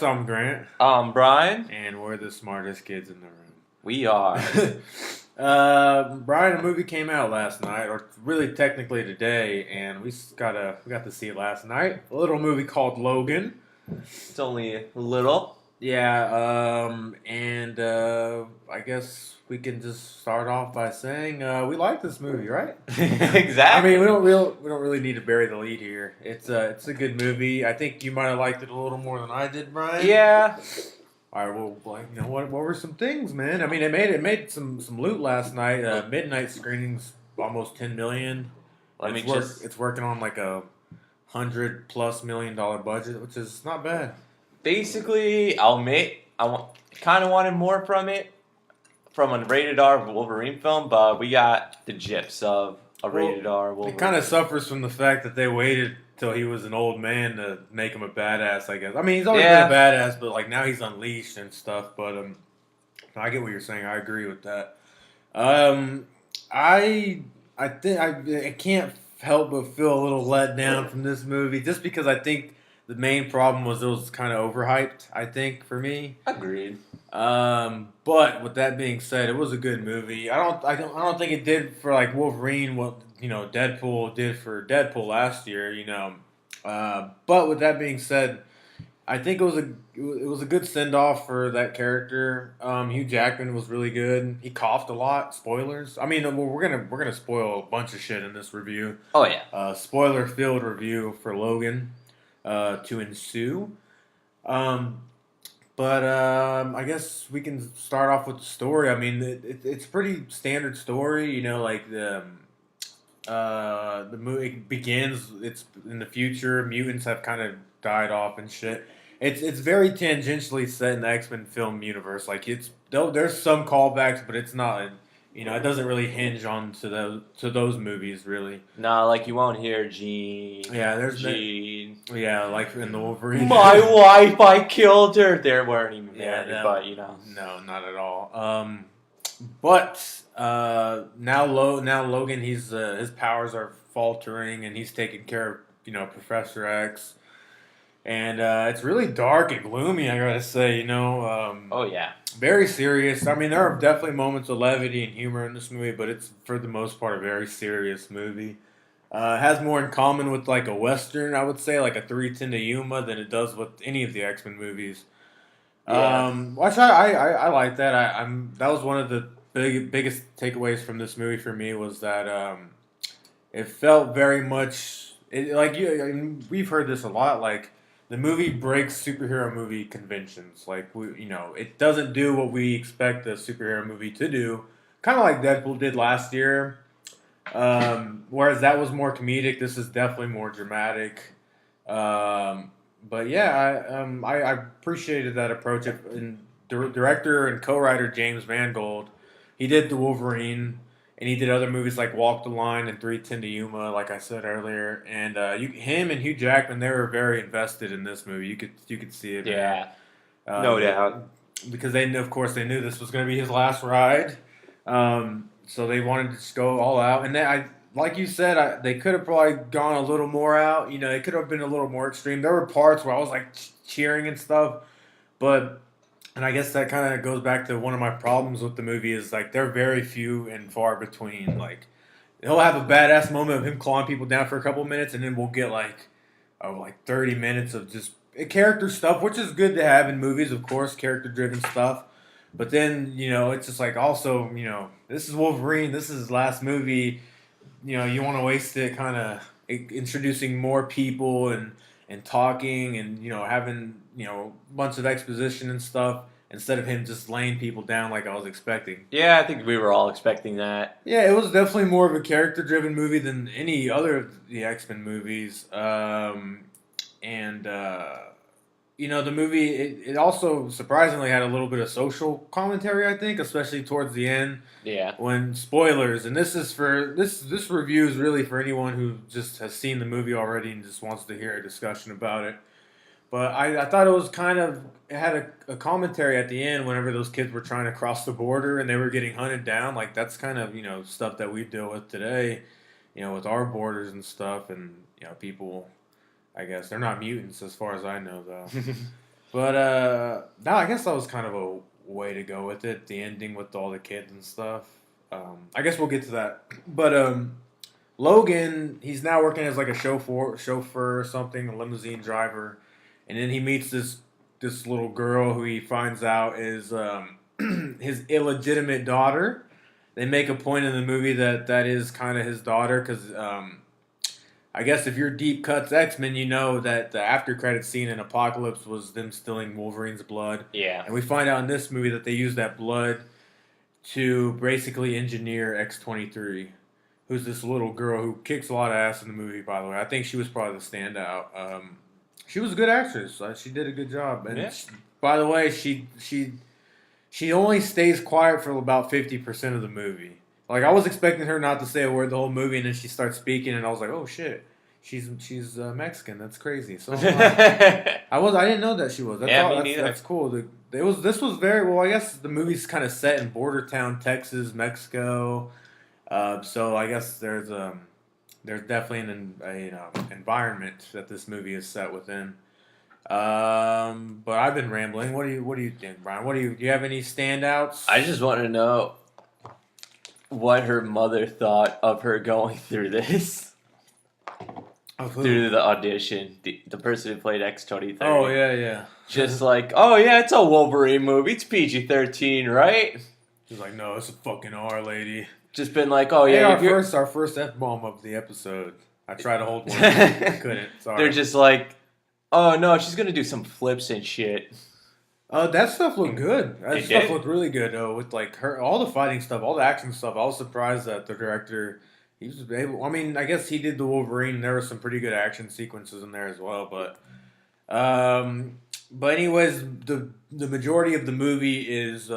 I'm Grant, Brian. and we're the smartest kids in the We are. room. Brian, a movie came out last night, or really technically today, and we got to see it last night. A little movie called Logan. It's only a little. Yeah, I guess we can just start off by saying we like this movie, right? Exactly. I mean, we don't really need to bury the lead here. It's a good movie. I think you might have liked it a little more than I did, Brian. Yeah. All right, well, what were some things, man? I mean, it made some loot last night. Midnight screenings, almost 10 million. It's working on like a $100+ million budget, which is not bad. Basically, I'll admit, kind of wanted more from it, from a rated R Wolverine film, but we got the gifs of a rated R Wolverine. It kind of suffers from the fact that they waited till he was an old man to make him a badass, I guess. I mean, he's always been a badass, but like now he's unleashed and stuff. But I get what you're saying. I agree with that. I think I can't help but feel a little let down from this movie, just because I think the main problem was it was kind of overhyped. I think for me. Agreed. But with that being said, it was a good movie. I don't think it did for like Wolverine what Deadpool did for Deadpool last year. But with that being said, I think it was a good send off for that character. Hugh Jackman was really good. He coughed a lot. Spoilers. I mean, we're gonna spoil a bunch of shit in this review. Oh yeah. Spoiler filled review for Logan to ensue. But I guess we can start off with the story. I mean, it's a pretty standard story. Like the movie begins. It's in the future. Mutants have kind of died off and shit. It's very tangentially set in the X-Men film universe. Like there's some callbacks, but it's not. It doesn't really hinge on to those movies really. Nah, like you won't hear Jean. Yeah, there's Jean. Yeah, like in the Wolverine. My wife, I killed her. There weren't even married, but No, not at all. But now Logan, his powers are faltering, and he's taking care of Professor X. And it's really dark and gloomy, I gotta say. Oh yeah. Very serious. I mean, there are definitely moments of levity and humor in this movie, but it's for the most part a very serious movie. It has more in common with like a western, I would say, like a 3:10 to Yuma, than it does with any of the X-Men movies. Yeah. Which I like that. That was one of the biggest takeaways from this movie for me was that it felt very much we've heard this a lot, like. The movie breaks superhero movie conventions. Like it doesn't do what we expect a superhero movie to do. Kind of like Deadpool did last year. Whereas that was more comedic. This is definitely more dramatic. But yeah, I appreciated that approach. And director and co-writer James Mangold, he did the Wolverine. And he did other movies like Walk the Line and 3:10 to Yuma, like I said earlier. And him and Hugh Jackman, they were very invested in this movie. You could see it. Yeah, no doubt. Because they knew this was going to be his last ride. So they wanted to just go all out. And like you said, they could have probably gone a little more out. It could have been a little more extreme. There were parts where I was like cheering and stuff, but. And I guess that kind of goes back to one of my problems with the movie is like they're very few and far between. Like he'll have a badass moment of him clawing people down for a couple minutes, and then we'll get like 30 minutes of just character stuff, which is good to have in movies, of course, character driven stuff. But then it's just like also this is Wolverine, this is his last movie. You want to waste it kind of introducing more people and talking and having a bunch of exposition and stuff instead of him just laying people down like I was expecting. Yeah, I think we were all expecting that. Yeah, it was definitely more of a character driven movie than any other of the X-Men movies. The movie it also surprisingly had a little bit of social commentary, I think, especially towards the end. Yeah. When spoilers, and this review is really for anyone who just has seen the movie already and just wants to hear a discussion about it. But I thought it had a commentary at the end whenever those kids were trying to cross the border and they were getting hunted down. Like that's kind of stuff that we deal with today, with our borders and stuff, and people. I guess they're not mutants as far as I know, though. But no, I guess that was kind of a way to go with it. The ending with all the kids and stuff. I guess we'll get to that. But Logan, he's now working as like a chauffeur or something, a limousine driver, and then he meets this little girl who he finds out is his illegitimate daughter. They make a point in the movie that that is kind of his daughter because I guess if you're deep cuts X-Men, you know that the after credit scene in Apocalypse was them stealing Wolverine's blood. Yeah. And we find out in this movie that they use that blood to basically engineer X-23, who's this little girl who kicks a lot of ass in the movie, by the way. I think she was probably the standout. She was a good actress. She did a good job. And Yeah. by the way, she only stays quiet for about 50% of the movie. Like I was expecting her not to say a word the whole movie, and then she starts speaking, and I was like, "Oh shit, she's Mexican. That's crazy." So I didn't know that she was. That's Yeah, all, me that's, neither. that's cool. This was very well. I guess the movie's kind of set in border town, Texas, Mexico. So I guess there's definitely an environment that this movie is set within. But I've been rambling. What do you think, Brian? Do you have any standouts? I just want to know what her mother thought of her going through this, Of who? through the audition. The person who played X-23. Oh yeah. Just like, oh yeah, it's a Wolverine movie. It's PG-13, right? She's like, no, it's a fucking R lady. Just been like, oh Hey, yeah, our first F bomb of the episode. I tried to hold one, I couldn't. Sorry. they're just like, oh no, she's gonna do some flips and shit. That stuff looked good. That It stuff did? looked really good though. With like her, all the fighting stuff, all the action stuff. I was surprised that the director, he was able. I mean, I guess he did the Wolverine. There were some pretty good action sequences in there as well. But anyways, the majority of the movie is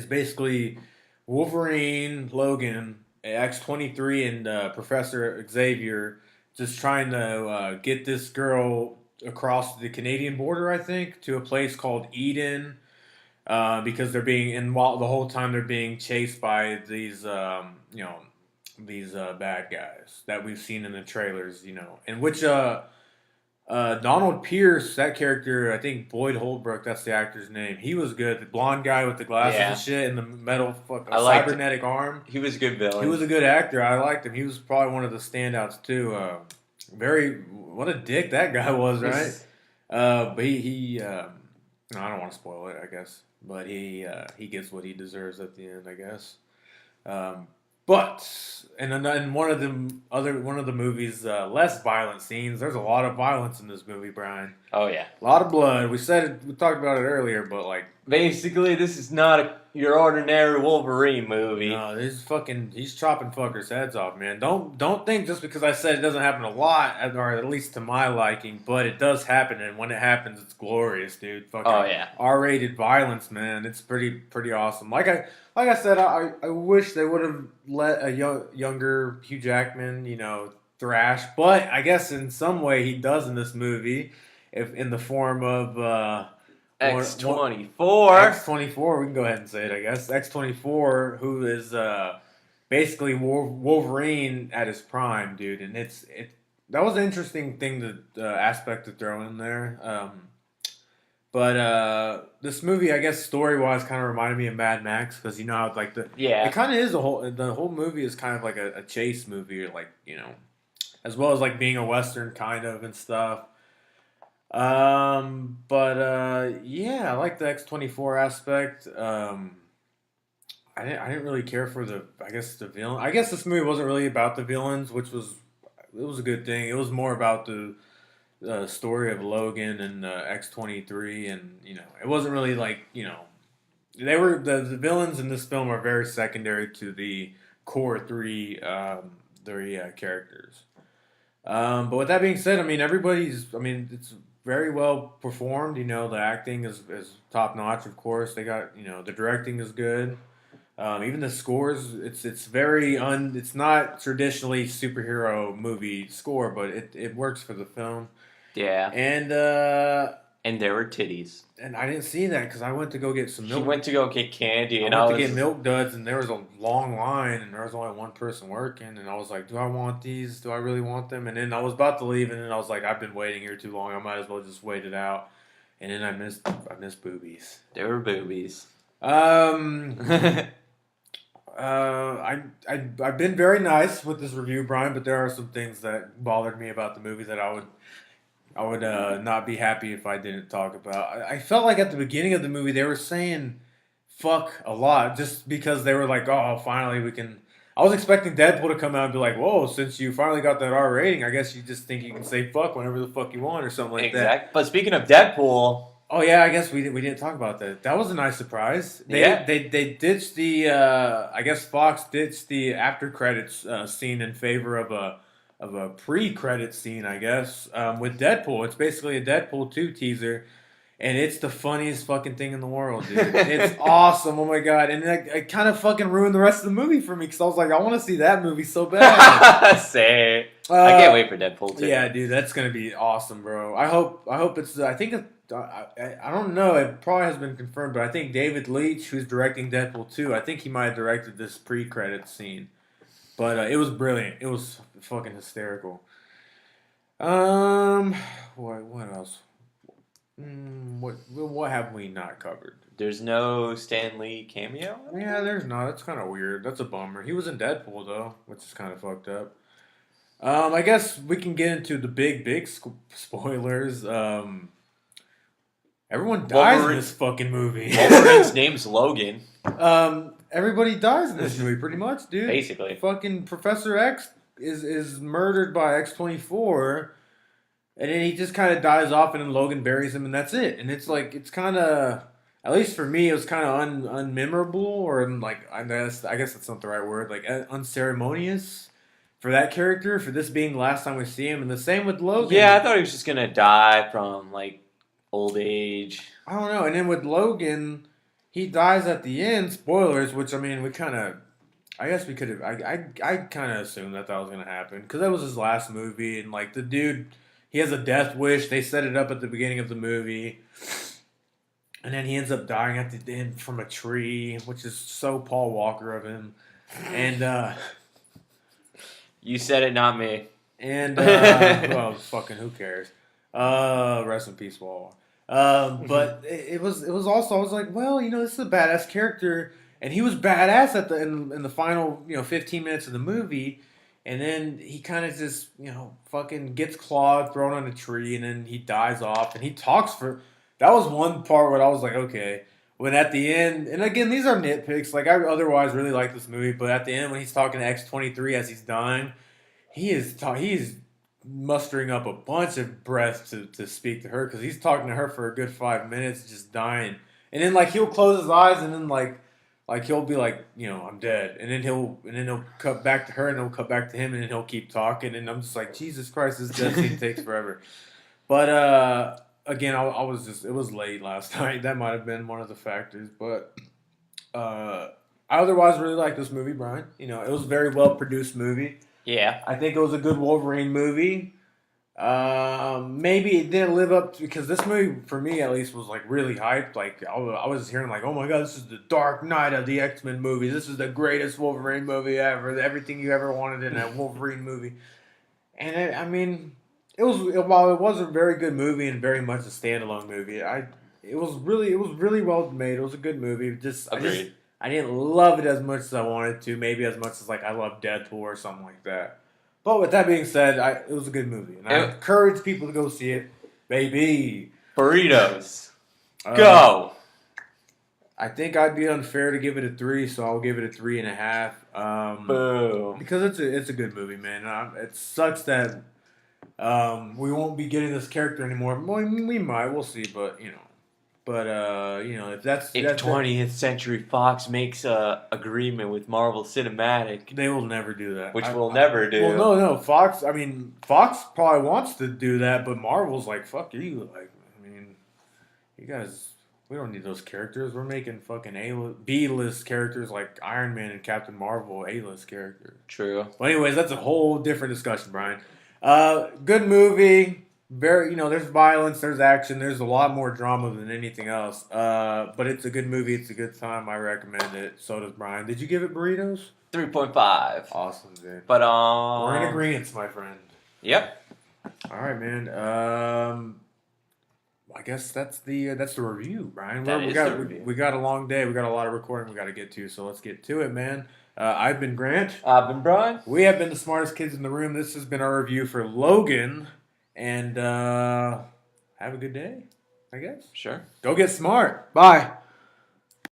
basically Wolverine, Logan, X-23, and Professor Xavier just trying to get this girl across the Canadian border, I think, to a place called Eden, because they're being and while the whole time they're being chased by these bad guys that we've seen in the trailers, and which Donald Pierce, that character, I think Boyd Holbrook, that's the actor's name. He was good. The blonde guy with the glasses Yeah. and shit and the metal I liked cybernetic arm. He was a good villain. He was a good actor. I liked him. He was probably one of the standouts too. What a dick that guy was, right? But he no, I don't want to spoil it, I guess. But he gets what he deserves at the end, I guess. But in one of the movie's less violent scenes, there's a lot of violence in this movie, Brian. Oh yeah. A lot of blood. We talked about it earlier, but like, Basically, this is not your ordinary Wolverine movie. no, he's chopping fuckers' heads off, man. Don't think just because I said it doesn't happen a lot, or at least to my liking, but it does happen, and when it happens, it's glorious, dude. Fucking Oh yeah. R-rated violence, man. It's pretty awesome. Like I said, I wish they would have let a younger Hugh Jackman, thrash, but I guess in some way he does in this movie, if in the form of X-24. X-24, we can go ahead and say it, I guess. X-24, who is basically Wolverine at his prime, dude, and that was an interesting thing aspect to throw in there. But this movie, I guess, story-wise, kind of reminded me of Mad Max because you know how like Yeah. it kind of is the whole movie is kind of like a chase movie, like as well as like being a western kind of and stuff. Yeah, I like the X-24 aspect. I didn't really care for the villain. I guess this movie wasn't really about the villains, which was a good thing. It was more about the story of Logan and X-23, and it wasn't really like they were the villains in this film are very secondary to the core three characters. But with that being said, I mean it's very well performed. The acting is top notch. Of course, they got the directing is good. Even the scores, it's very it's not traditionally superhero movie score, but it works for the film. Yeah. And there were titties. and I didn't see that because I went to go get some He milk. went to go get candy, I and went I to was get milk duds, and there was a long line, and there was only one person working, and I was like, "Do I want these? Do I really want them?" And then I was about to leave, and then I was like, "I've been waiting here too long. I might as well just wait it out." And then I missed boobies. There were boobies. I've been very nice with this review, Brian, but there are some things that bothered me about the movie that I would not be happy if I didn't talk about. I felt like at the beginning of the movie they were saying "fuck" a lot just because they were like, "Oh, finally we can." I was expecting Deadpool to come out and be like, "Whoa, since you finally got that R rating, I guess you just think you can say fuck whenever the fuck you want or something like that." Exactly. But speaking of Deadpool, Oh yeah, I guess we didn't talk about that. That was a nice surprise. They ditched the I guess Fox ditched the after credits scene in favor of a pre-credit scene. I guess with Deadpool, it's basically a Deadpool 2 teaser, and it's the funniest fucking thing in the world, dude. It's awesome. Oh my god, and it kind of fucking ruined the rest of the movie for me because I was like, I want to see that movie so bad. say I can't wait for Deadpool 2. Yeah, dude, that's gonna be awesome, bro. I hope it's. I think I don't know. It probably has been confirmed, but I think David Leitch, who's directing Deadpool 2, I think he might have directed this pre-credit scene. But it was brilliant. It was fucking hysterical. What else? What have we not covered? There's no Stan Lee cameo? Yeah, there's not. That's kind of weird. That's a bummer. He was in Deadpool though, which is kind of fucked up. I guess we can get into the big spoilers. Everyone dies in this fucking movie. Wolverine's name's Logan. Everybody dies in this movie, pretty much, dude. Basically. Fucking Professor X is murdered by X-24, and then he just kind of dies off, and then Logan buries him, and that's it. And it's like, it's kind of, at least for me, it was kind of unmemorable, or like, I guess that's not the right word, like unceremonious for that character, for this being the last time we see him, and the same with Logan. Yeah, I thought he was just gonna die from like old age. I don't know. And then with Logan, he dies at the end. Spoilers, which I mean, we kind of, I guess we could have. I kind of assumed that was gonna happen because that was his last movie, and like the dude, he has a death wish. They set it up at the beginning of the movie, and then he ends up dying at the end from a tree, which is so Paul Walker of him. And you said it, not me. And well, fucking who cares? Rest in peace, Paul Walker. But it was also, I was like, well, this is a badass character, and he was badass at in the final 15 minutes of the movie, and then he kind of just fucking gets clawed, thrown on a tree, and then he dies off, and he talks for. That was one part where I was like, okay. When at the end, and again, these are nitpicks. Like, I otherwise really like this movie, but at the end when he's talking to X-23 as he's dying, he is mustering up a bunch of breath to speak to her because he's talking to her for a good 5 minutes, just dying. And then like he'll close his eyes and then like he'll be like, I'm dead. And then he'll cut back to her and he'll cut back to him and then he'll keep talking. And I'm just like, Jesus Christ, this death scene takes forever. But again, I was just, it was late last night. That might have been one of the factors. But I otherwise really like this movie, Brian. It was a very well produced movie. Yeah. I think it was a good Wolverine movie. Maybe it didn't live up to, because this movie, for me at least, was like really hyped. Like I was hearing like, oh my god, this is the Dark Knight of the X-Men movies. This is the greatest Wolverine movie ever. Everything you ever wanted in that Wolverine movie. And while it was a very good movie and very much a standalone movie, it was really well made. It was a good movie. Agreed. I didn't love it as much as I wanted to. Maybe as much as like I love Deadpool or something like that. But with that being said, it was a good movie, and I encourage people to go see it, baby. Burritos, go. I think I'd be unfair to give it a 3, so I'll give it a 3.5. Boom. Because it's a good movie, man. It sucks that we won't be getting this character anymore. We might, we'll see, but if that's... If 20th Century Fox makes a agreement with Marvel Cinematic... They will never do that. Which we'll never do. Well, no. Fox probably wants to do that, but Marvel's like, fuck you. Like, I mean, you guys... We don't need those characters. We're making fucking B-list characters like Iron Man and Captain Marvel A-list characters. True. Well, anyways, that's a whole different discussion, Brian. Good movie. Very, there's violence, there's action, there's a lot more drama than anything else. But it's a good movie. It's a good time. I recommend it. So does Brian. Did you give it burritos? 3.5. Awesome, dude. But we're in agreement, my friend. Yep. All right, man. I guess that's the review, Brian. That we is got the review. we got a long day. We got a lot of recording we got to get to. So let's get to it, man. I've been Grant. I've been Brian. We have been the smartest kids in the room. This has been our review for Logan, and have a good day. I guess. Sure. Go get smart. Bye.